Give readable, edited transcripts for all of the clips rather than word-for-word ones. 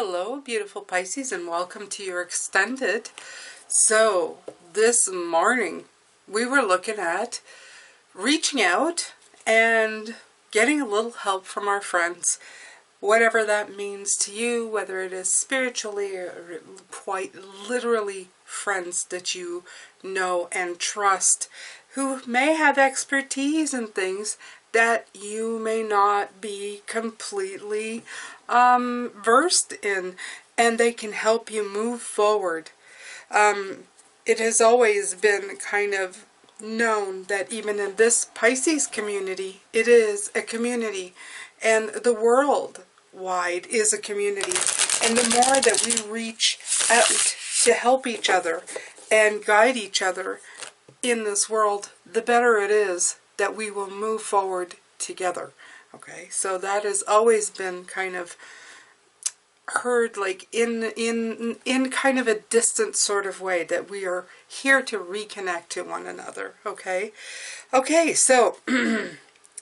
Hello, beautiful Pisces, and welcome to your extended. So, this morning we were looking at reaching out and getting a little help from our friends. Whatever that means to you, whether it is spiritually or quite literally friends that you know and trust, who may have expertise in things that you may not be completely versed in, and they can help you move forward. It has always been kind of known that even in this Pisces community, it is a community, and the world wide is a community. And the more that we reach out to help each other and guide each other in this world, the better it is that we will move forward together. Okay, so that has always been kind of heard like in kind of a distant sort of way, that we are here to reconnect to one another. Okay, so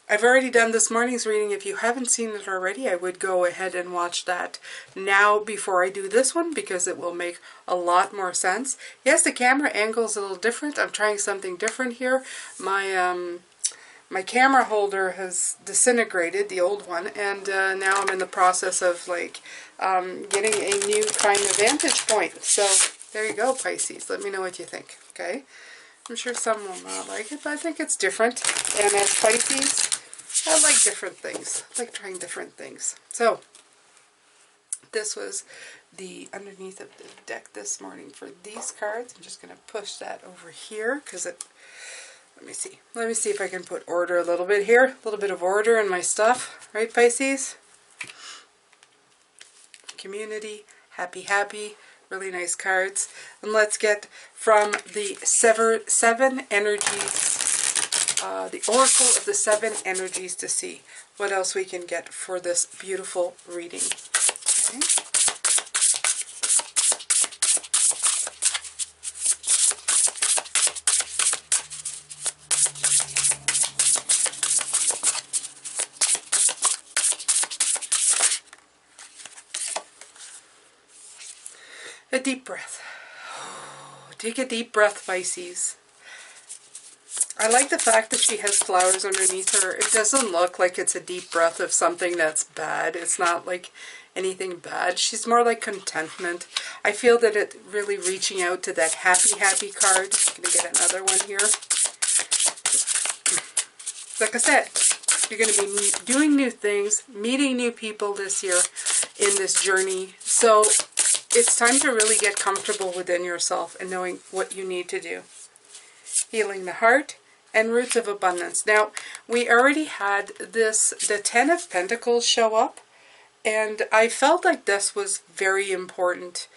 I've already done this morning's reading. If you haven't seen it already, I would go ahead and watch that now before I do this one, because it will make a lot more sense. Yes, the camera angle is a little different. I'm trying something different here. My camera holder has disintegrated, the old one, and now I'm in the process of like getting a new kind of vantage point. So there you go, Pisces. Let me know what you think, okay? I'm sure some will not like it, but I think it's different. And as Pisces, I like different things. I like trying different things. So this was the underneath of the deck this morning for these cards. I'm just going to push that over here because it... Let me see if I can put order a little bit here. A little bit of order in my stuff. Right, Pisces? Community. Happy. Really nice cards. And let's get from the seven energies, the Oracle of the Seven Energies, to see what else we can get for this beautiful reading. Okay. A deep breath. Take a deep breath, Pisces. I like the fact that she has flowers underneath her. It doesn't look like it's a deep breath of something that's bad. It's not like anything bad. She's more like contentment. I feel that it really reaching out to that happy card. I'm going to get another one here. Like I said, you're going to be doing new things, meeting new people this year in this journey. So it's time to really get comfortable within yourself and knowing what you need to do. Healing the heart and roots of abundance. Now, we already had the Ten of Pentacles show up, and I felt like this was very important,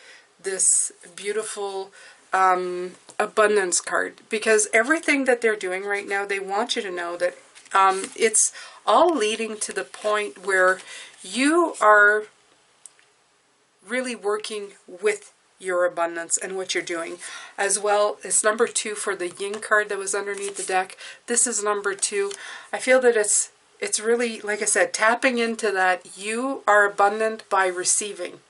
this beautiful abundance card, because everything that they're doing right now, they want you to know that it's all leading to the point where you are really working with your abundance and what you're doing. As well as number 2 for the Yin card that was underneath the deck. This is number 2. I feel that it's really, like I said, tapping into that you are abundant by receiving.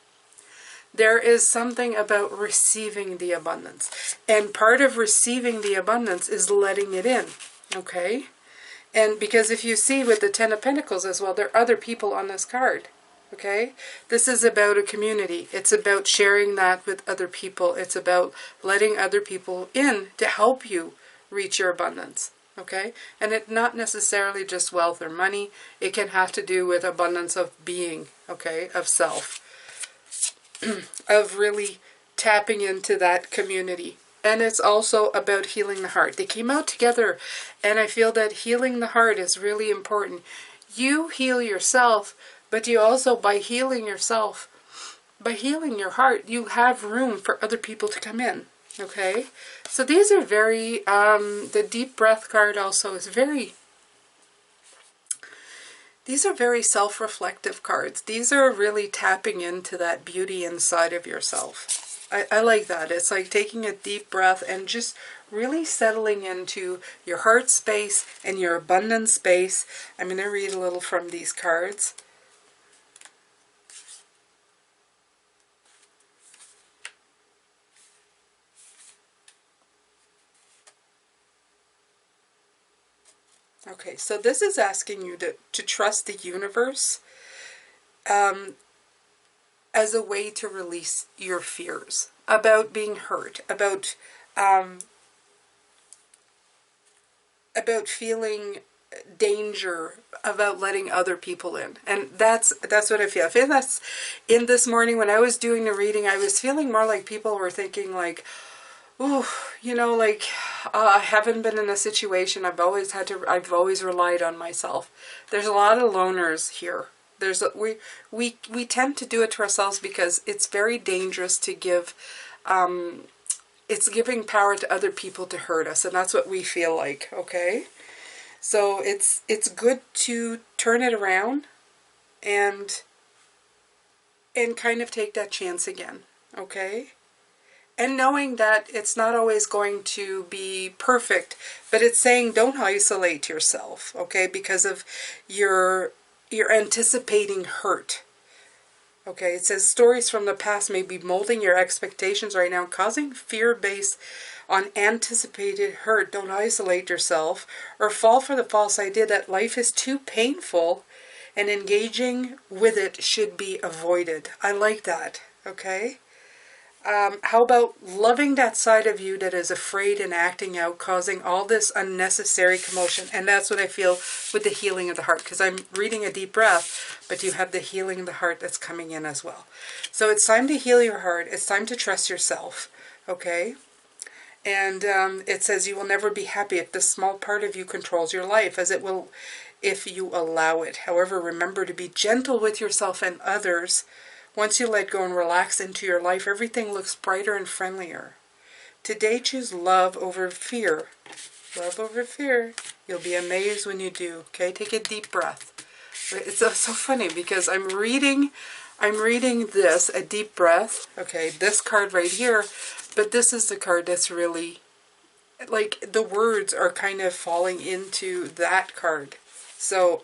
There is something about receiving the abundance. And part of receiving the abundance is letting it in. Okay? And because if you see with the Ten of Pentacles as well, there are other people on this card. Okay, this is about a community. It's about sharing that with other people. It's about letting other people in to help you reach your abundance. Okay, and it's not necessarily just wealth or money. It can have to do with abundance of being, okay, of self, of really tapping into that community. And it's also about healing the heart. They came out together, and I feel that healing the heart is really important. You heal yourself, but you also, by healing yourself, by healing your heart, you have room for other people to come in. Okay? So these are very, the deep breath card also is very, these are very self-reflective cards. These are really tapping into that beauty inside of yourself. I like that. It's like taking a deep breath and just really settling into your heart space and your abundance space. I'm going to read a little from these cards. Okay, so this is asking you to trust the universe as a way to release your fears about being hurt, about feeling danger, about letting other people in. And that's what I feel. I feel that's in this morning when I was doing the reading, I was feeling more like people were thinking like, ooh, you know, like, I haven't been in a situation. I've always relied on myself. There's a lot of loners here. We tend to do it to ourselves because it's very dangerous to give, it's giving power to other people to hurt us. And that's what we feel like, okay? So it's good to turn it around and kind of take that chance again, okay? And knowing that it's not always going to be perfect, but it's saying don't isolate yourself, okay? Because of you're anticipating hurt. Okay, it says stories from the past may be molding your expectations right now, causing fear based on anticipated hurt. Don't isolate yourself or fall for the false idea that life is too painful and engaging with it should be avoided. I like that, okay? How about loving that side of you that is afraid and acting out, causing all this unnecessary commotion? And that's what I feel with the healing of the heart, because I'm reading a deep breath, but you have the healing of the heart that's coming in as well. So it's time to heal your heart. It's time to trust yourself, okay? And it says you will never be happy if this small part of you controls your life, as it will if you allow it. However, remember to be gentle with yourself and others. Once you let go and relax into your life, everything looks brighter and friendlier. Today, choose love over fear. Love over fear. You'll be amazed when you do. Okay, take a deep breath. It's so funny because I'm reading this, a deep breath. Okay, this card right here, but this is the card that's really, like, the words are kind of falling into that card. So,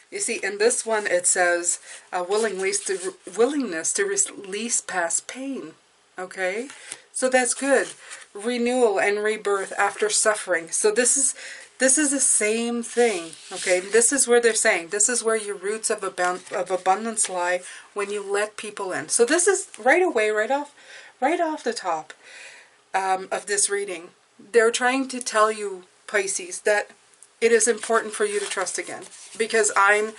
you see, in this one it says willingness to release past pain. Okay, so that's good. Renewal and rebirth after suffering. So this is the same thing. Okay, this is where they're saying this is where your roots of abundance lie when you let people in. So this is right away, right off the top of this reading. They're trying to tell you, Pisces, that it is important for you to trust again, because I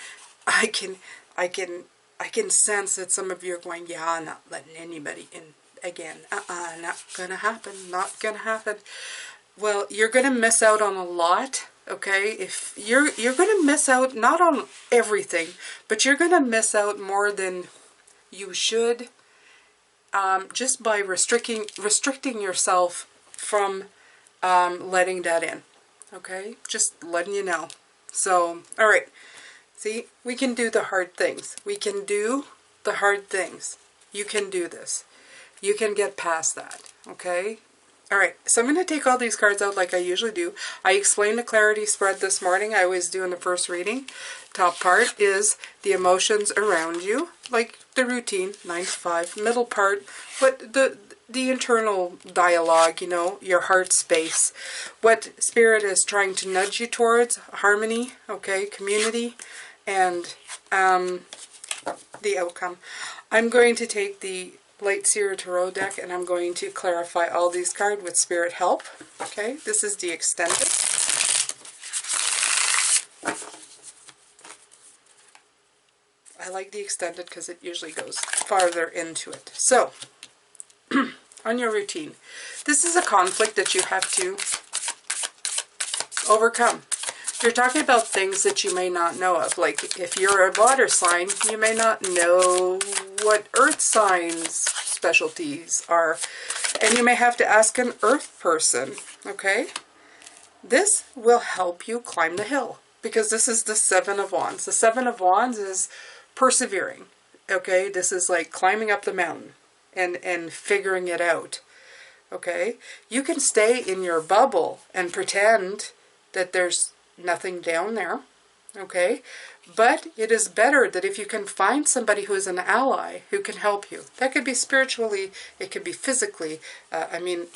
can sense that some of you are going, yeah, I'm not letting anybody in again. Not gonna happen. Not gonna happen. Well, you're gonna miss out on a lot. Okay, if you're gonna miss out not on everything, but you're gonna miss out more than you should, just by restricting yourself from letting that in. Okay, just letting you know. So, all right. See, we can do the hard things. We can do the hard things. You can do this. You can get past that. Okay? All right. So I'm going to take all these cards out like I usually do. I explained the clarity spread this morning. I always do in the first reading. Top part is the emotions around you, like the routine, 9 to 5. Middle part, but the internal dialogue, you know, your heart space. What Spirit is trying to nudge you towards, harmony, okay, community, and the outcome. I'm going to take the Light Seer Tarot deck and I'm going to clarify all these cards with Spirit help. Okay, this is the extended. I like the extended because it usually goes farther into it. So, on your routine, this is a conflict that you have to overcome. You're talking about things that you may not know of. Like if you're a water sign, you may not know what earth signs specialties are. And you may have to ask an earth person, okay? This will help you climb the hill because this is the Seven of Wands. The Seven of Wands is persevering, okay? This is like climbing up the mountain and figuring it out, okay? You can stay in your bubble and pretend that there's nothing down there, okay? But it is better that if you can find somebody who is an ally who can help you. That could be spiritually, it could be physically,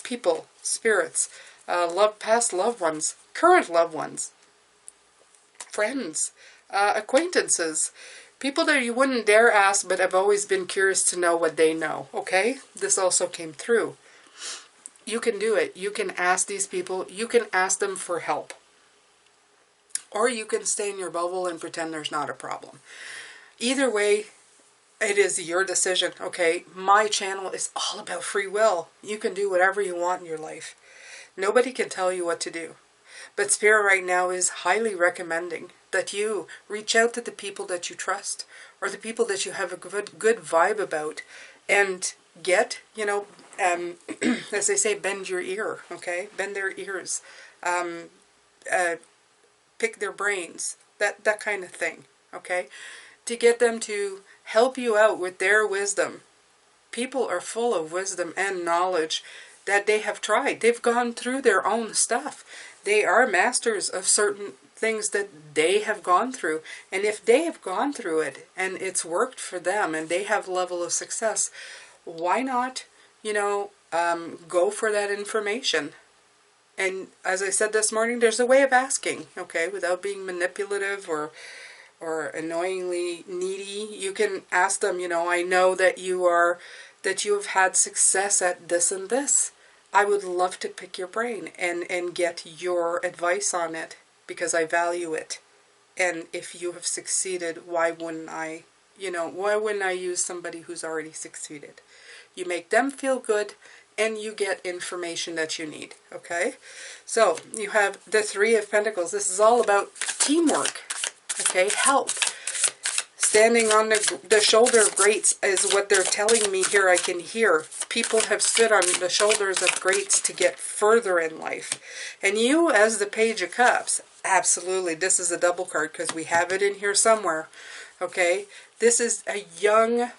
people, spirits, past loved ones. current loved ones, friends, acquaintances, people that you wouldn't dare ask but have always been curious to know what they know, okay? This also came through. You can do it. You can ask these people. You can ask them for help. Or you can stay in your bubble and pretend there's not a problem. Either way, it is your decision, okay? My channel is all about free will. You can do whatever you want in your life. Nobody can tell you what to do. But Spirit right now is highly recommending that you reach out to the people that you trust, or the people that you have a good vibe about, and get, as they say, bend your ear, okay? Bend their ears. Pick their brains. That kind of thing, okay? To get them to help you out with their wisdom. People are full of wisdom and knowledge that they have tried. They've gone through their own stuff. They are masters of certain things that they have gone through. And if they have gone through it and it's worked for them and they have a level of success, why not, go for that information? And as I said this morning, there's a way of asking, okay, without being manipulative or annoyingly needy. You can ask them, I know that you have had success at this and this. I would love to pick your brain and get your advice on it because I value it. And if you have succeeded, why wouldn't I use somebody who's already succeeded? You make them feel good and you get information that you need, okay? So you have the Three of Pentacles. This is all about teamwork, okay? Help. Standing on the shoulder of greats is what they're telling me here. I can hear people have stood on the shoulders of greats to get further in life. And you, as the Page of Cups, absolutely, this is a double card because we have it in here somewhere, okay? This is a young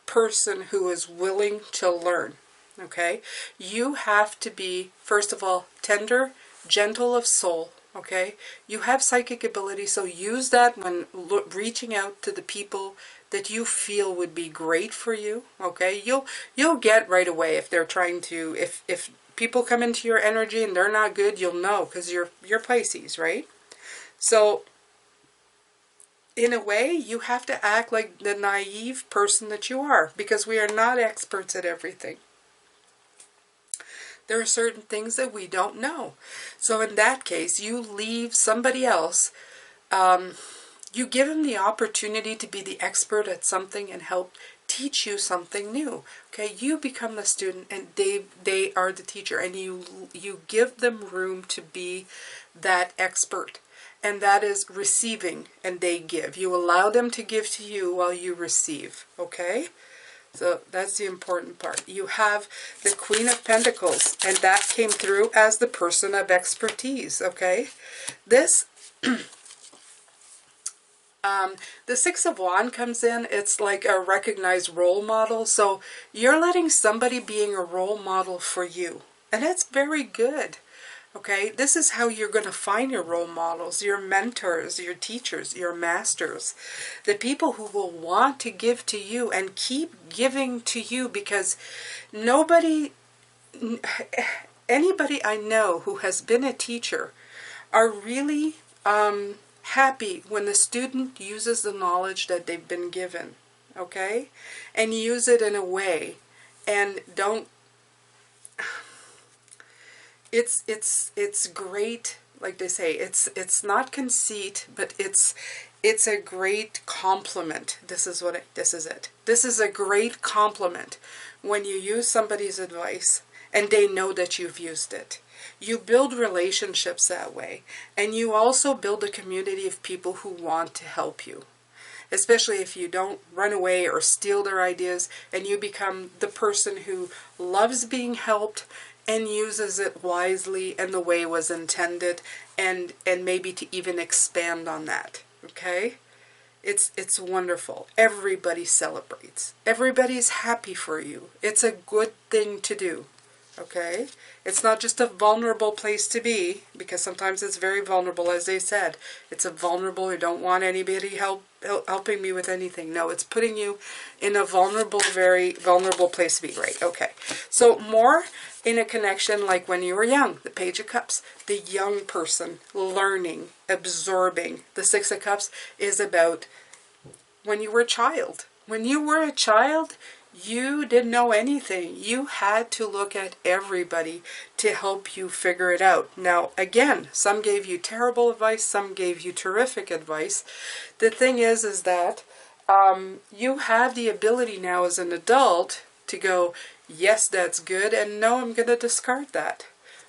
person who is willing to learn, okay? You have to be, first of all, tender, gentle of soul, okay? You have psychic ability, so use that when reaching out to the people that you feel would be great for you, okay? You'll get right away if they're trying to, if people come into your energy and they're not good, you'll know because you're Pisces, right? So in a way, you have to act like the naive person that you are because we are not experts at everything. There are certain things that we don't know. So in that case, you leave somebody else, you give them the opportunity to be the expert at something and help teach you something new. Okay, you become the student and they are the teacher, and you give them room to be that expert. And that is receiving, and they give. You allow them to give to you while you receive, okay? So that's the important part. You have the Queen of Pentacles, and that came through as the person of expertise, okay? This, the Six of Wands comes in. It's like a recognized role model. So you're letting somebody being a role model for you. And that's very good. Okay, this is how you're going to find your role models, your mentors, your teachers, your masters, the people who will want to give to you and keep giving to you, because anybody I know who has been a teacher are really happy when the student uses the knowledge that they've been given, okay, and use it in a way and don't. It's great, like they say, it's not conceit, but it's a great compliment. This is it. This is a great compliment when you use somebody's advice and they know that you've used it. You build relationships that way, and you also build a community of people who want to help you. Especially if you don't run away or steal their ideas, and you become the person who loves being helped and uses it wisely and the way it was intended, and maybe to even expand on that, okay? It's wonderful. Everybody celebrates. Everybody's happy for you. It's a good thing to do, Okay? It's not just a vulnerable place to be, because sometimes it's very vulnerable, as they said. It's a vulnerable, I don't want anybody helping me with anything. No, it's putting you in a vulnerable, very vulnerable place to be, right? Okay. So more in a connection like when you were young, the Page of Cups, the young person learning, absorbing. The Six of Cups is about when you were a child. When you were a child, you didn't know anything. You had to look at everybody to help you figure it out. Now, again, some gave you terrible advice, some gave you terrific advice. The thing is that you have the ability now as an adult to go, yes, that's good, and no, I'm going to discard that.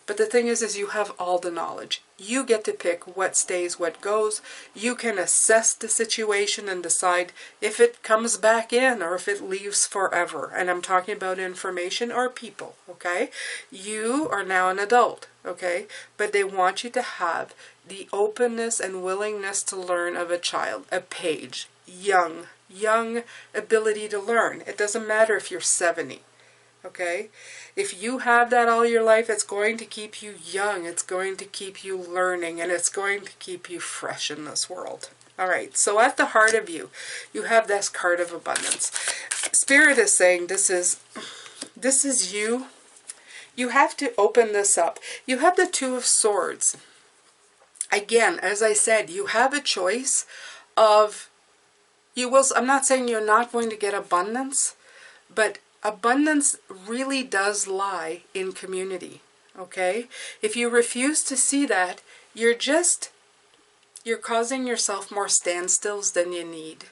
But the thing is you have all the knowledge. You get to pick what stays, what goes. You can assess the situation and decide if it comes back in or if it leaves forever. And I'm talking about information or people, okay? You are now an adult, okay? But they want you to have the openness and willingness to learn of a child, a page, young ability to learn. It doesn't matter if you're 70. Okay? If you have that all your life, it's going to keep you young, it's going to keep you learning, and it's going to keep you fresh in this world. Alright, so at the heart of you, you have this card of abundance. Spirit is saying this is you. You have to open this up. You have the Two of Swords. Again, as I said, you have a choice of, I'm not saying you're not going to get abundance, but abundance really does lie in community, okay? If you refuse to see that, you're causing yourself more standstills than you need.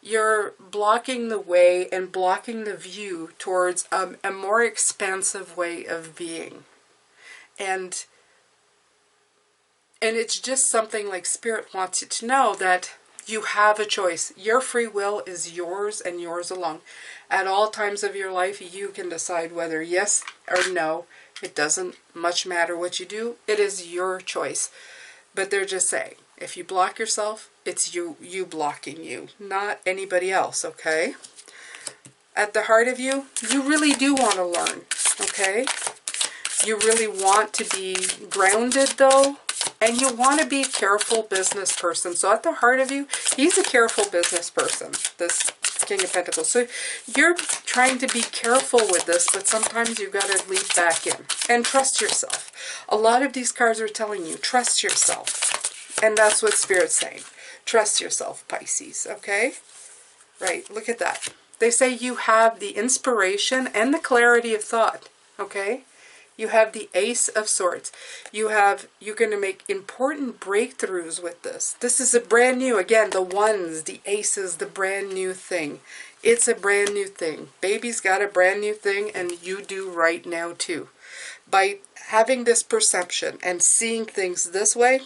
You're blocking the way and blocking the view towards a more expansive way of being. And it's just something like Spirit wants you to know that you have a choice. Your free will is yours and yours alone. At all times of your life, you can decide whether yes or no. It doesn't much matter what you do. It is your choice. But they're just saying, if you block yourself, it's you blocking you, not anybody else, okay? At the heart of you, you really do want to learn, okay? You really want to be grounded, though. And you want to be a careful business person. So at the heart of you, he's a careful business person, this King of Pentacles. So you're trying to be careful with this, but sometimes you've got to leap back in. And trust yourself. A lot of these cards are telling you, trust yourself. And that's what Spirit's saying. Trust yourself, Pisces, okay? Right, look at that. They say you have the inspiration and the clarity of thought, okay? You have the Ace of Swords. You're going to make important breakthroughs with this. This is a brand new, again, the ones, the aces, the brand new thing. It's a brand new thing. Baby's got a brand new thing, and you do right now too. By having this perception and seeing things this way,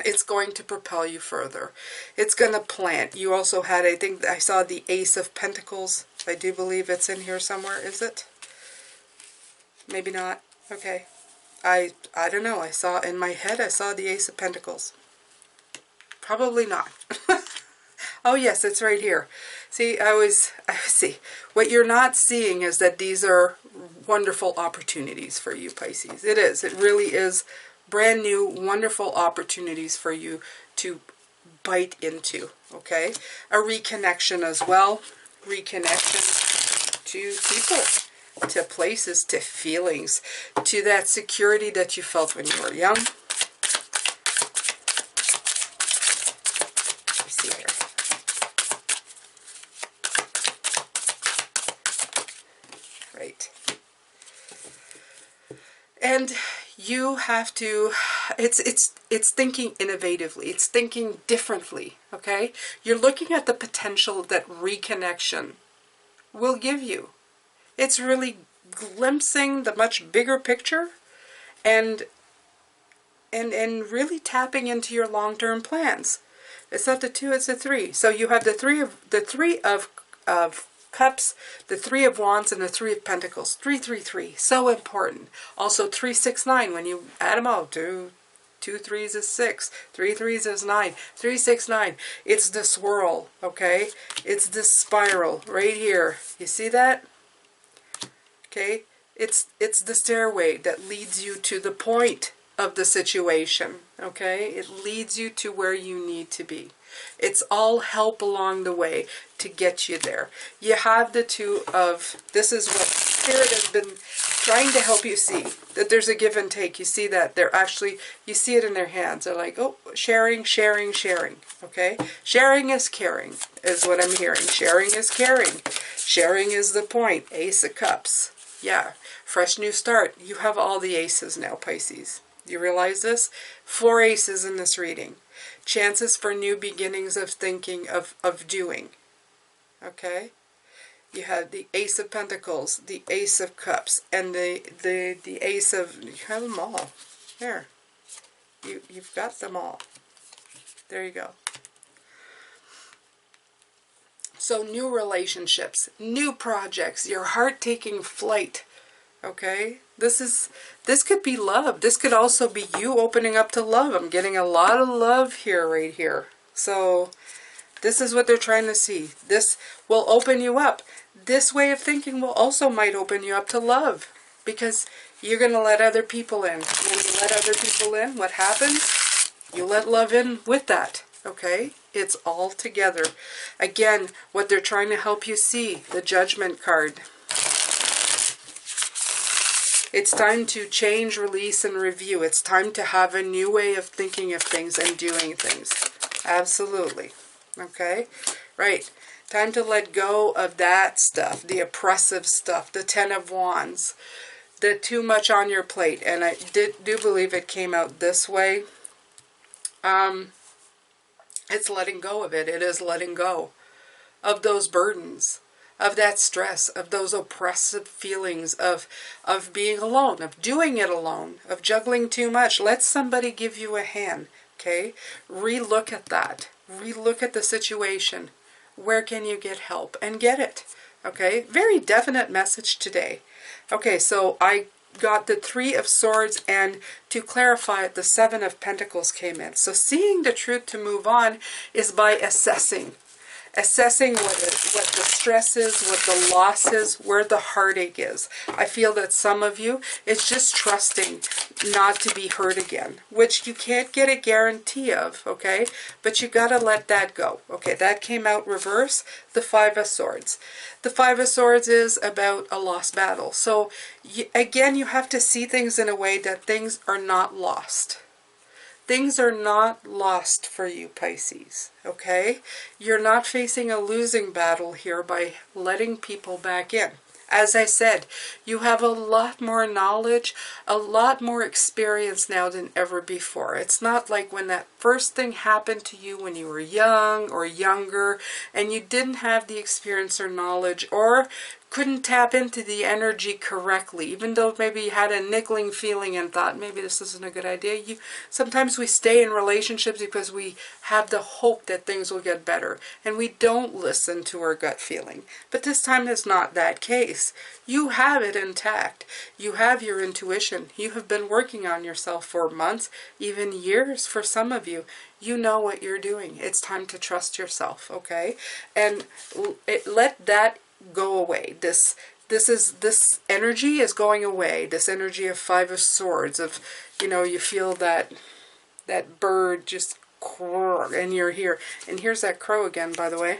it's going to propel you further. It's going to plant. You also had, I think I saw the Ace of Pentacles. I do believe it's in here somewhere, is it? Maybe not. Okay. I don't know. I saw in my head, I saw the Ace of Pentacles. Probably not. Oh yes, it's right here. See, see. What you're not seeing is that these are wonderful opportunities for you, Pisces. It is. It really is brand new, wonderful opportunities for you to bite into. Okay? A reconnection as well. Reconnection to people, to places, to feelings, to that security that you felt when you were young. Let's see here. Right. And you have to, it's thinking innovatively, it's thinking differently, okay? You're looking at the potential that reconnection will give you. It's really glimpsing the much bigger picture and really tapping into your long-term plans. It's not the 2, it's the 3. So you have the three of Cups, the 3 of Wands, and the 3 of Pentacles. 333, so important. Also 369, when you add them all, 2 3s is 6, 3 3s is 9, 3 6 9. It's the swirl, okay? It's the spiral right here. You see that? Okay, It's the stairway that leads you to the point of the situation, okay? It leads you to where you need to be. It's all help along the way to get you there. You have the two of, this is what Spirit has been trying to help you see, that there's a give and take. You see that they're actually, you see it in their hands. They're like, oh, sharing, sharing, sharing, okay? Sharing is caring, is what I'm hearing. Sharing is caring. Sharing is the point. Ace of Cups. Yeah, fresh new start. You have all the aces now, Pisces. You realize this? 4 aces in this reading. Chances for new beginnings of thinking, of doing. Okay? You had the Ace of Pentacles, the Ace of Cups, and the Ace of... You have them all. There. You've got them all. There you go. So new relationships, new projects, your heart taking flight. Okay, this could be love. This could also be you opening up to love. I'm getting a lot of love here, right here. So this is what they're trying to see. This will open you up. This way of thinking will also might open you up to love, because you're going to let other people in. When you let other people in, what happens? You let love in with that. Okay, it's all together. Again, what they're trying to help you see, the Judgment card. It's time to change, release, and review. It's time to have a new way of thinking of things and doing things. Absolutely. Okay? Right. Time to let go of that stuff, the oppressive stuff, the Ten of Wands, the too much on your plate. And I do believe it came out this way. It's letting go of it. It is letting go of those burdens, of that stress, of those oppressive feelings of being alone, of doing it alone, of juggling too much. Let somebody give you a hand, okay? Relook at that. Relook at the situation. Where can you get help? And get it, okay? Very definite message today. Okay, so I got the 3 of Swords, and to clarify it, the 7 of Pentacles came in. So seeing the truth to move on is by assessing. Assessing what the stress is, what the loss is, where the heartache is. I feel that some of you, it's just trusting not to be hurt again, which you can't get a guarantee of, okay? But you got to let that go. Okay, that came out reverse, the 5 of Swords. The 5 of Swords is about a lost battle. So, again, you have to see things in a way that things are not lost. Things are not lost for you, Pisces, okay? You're not facing a losing battle here by letting people back in. As I said, you have a lot more knowledge, a lot more experience now than ever before. It's not like when that first thing happened to you when you were young or younger and you didn't have the experience or knowledge, or couldn't tap into the energy correctly, even though maybe you had a niggling feeling and thought maybe this isn't a good idea. Sometimes we stay in relationships because we have the hope that things will get better, and we don't listen to our gut feeling. But this time is not that case. You have it intact. You have your intuition. You have been working on yourself for months, even years for some of you. You know what you're doing. It's time to trust yourself, okay? And let that go away. This energy is going away. This energy of 5 of Swords, of, you feel that bird just and you're here. And here's that crow again, by the way.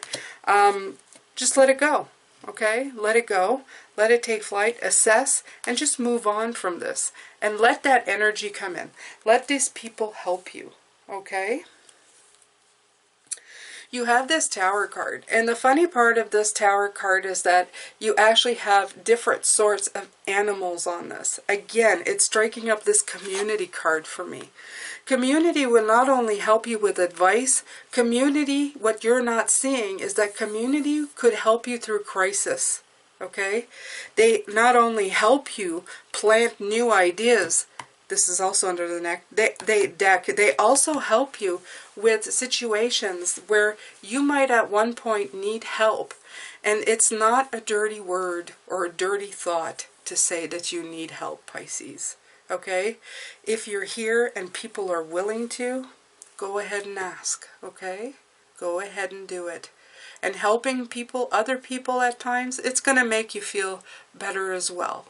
Just let it go. Okay? Let it go. Let it take flight. Assess and just move on from this. And let that energy come in. Let these people help you. Okay? You have this Tower card, and the funny part of this Tower card is that you actually have different sorts of animals on this. Again, it's striking up this community card for me. Community will not only help you with advice, community, what you're not seeing is that community could help you through crisis, okay? They not only help you plant new ideas, this is also under the neck. They also help you with situations where you might at one point need help. And it's not a dirty word or a dirty thought to say that you need help, Pisces. Okay? If you're here and people are willing to, go ahead and ask. Okay? Go ahead and do it. And helping people, other people at times, it's going to make you feel better as well.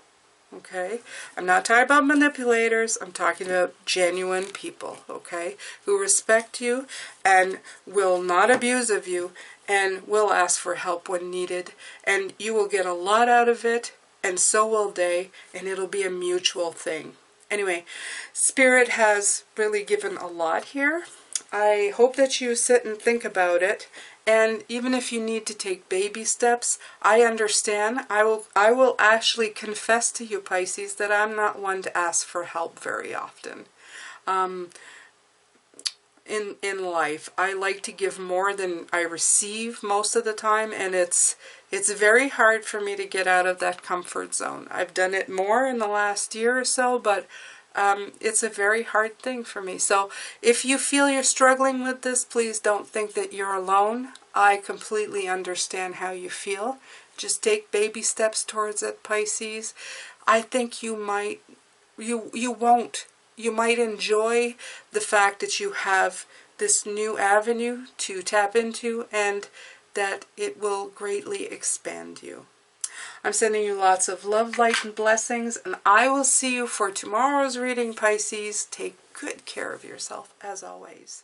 Okay? I'm not talking about manipulators. I'm talking about genuine people, okay? Who respect you and will not abuse of you and will ask for help when needed. And you will get a lot out of it, and so will they, and it'll be a mutual thing. Anyway, Spirit has really given a lot here. I hope that you sit and think about it. And even if you need to take baby steps, I understand. I will actually confess to you, Pisces, that I'm not one to ask for help very often. In life, I like to give more than I receive most of the time, and it's very hard for me to get out of that comfort zone. I've done it more in the last year or so, but it's a very hard thing for me. So if you feel you're struggling with this, please don't think that you're alone. I completely understand how you feel. Just take baby steps towards it, Pisces. I think you might, you won't. You might enjoy the fact that you have this new avenue to tap into, and that it will greatly expand you. I'm sending you lots of love, light, and blessings, and I will see you for tomorrow's reading, Pisces. Take good care of yourself, as always.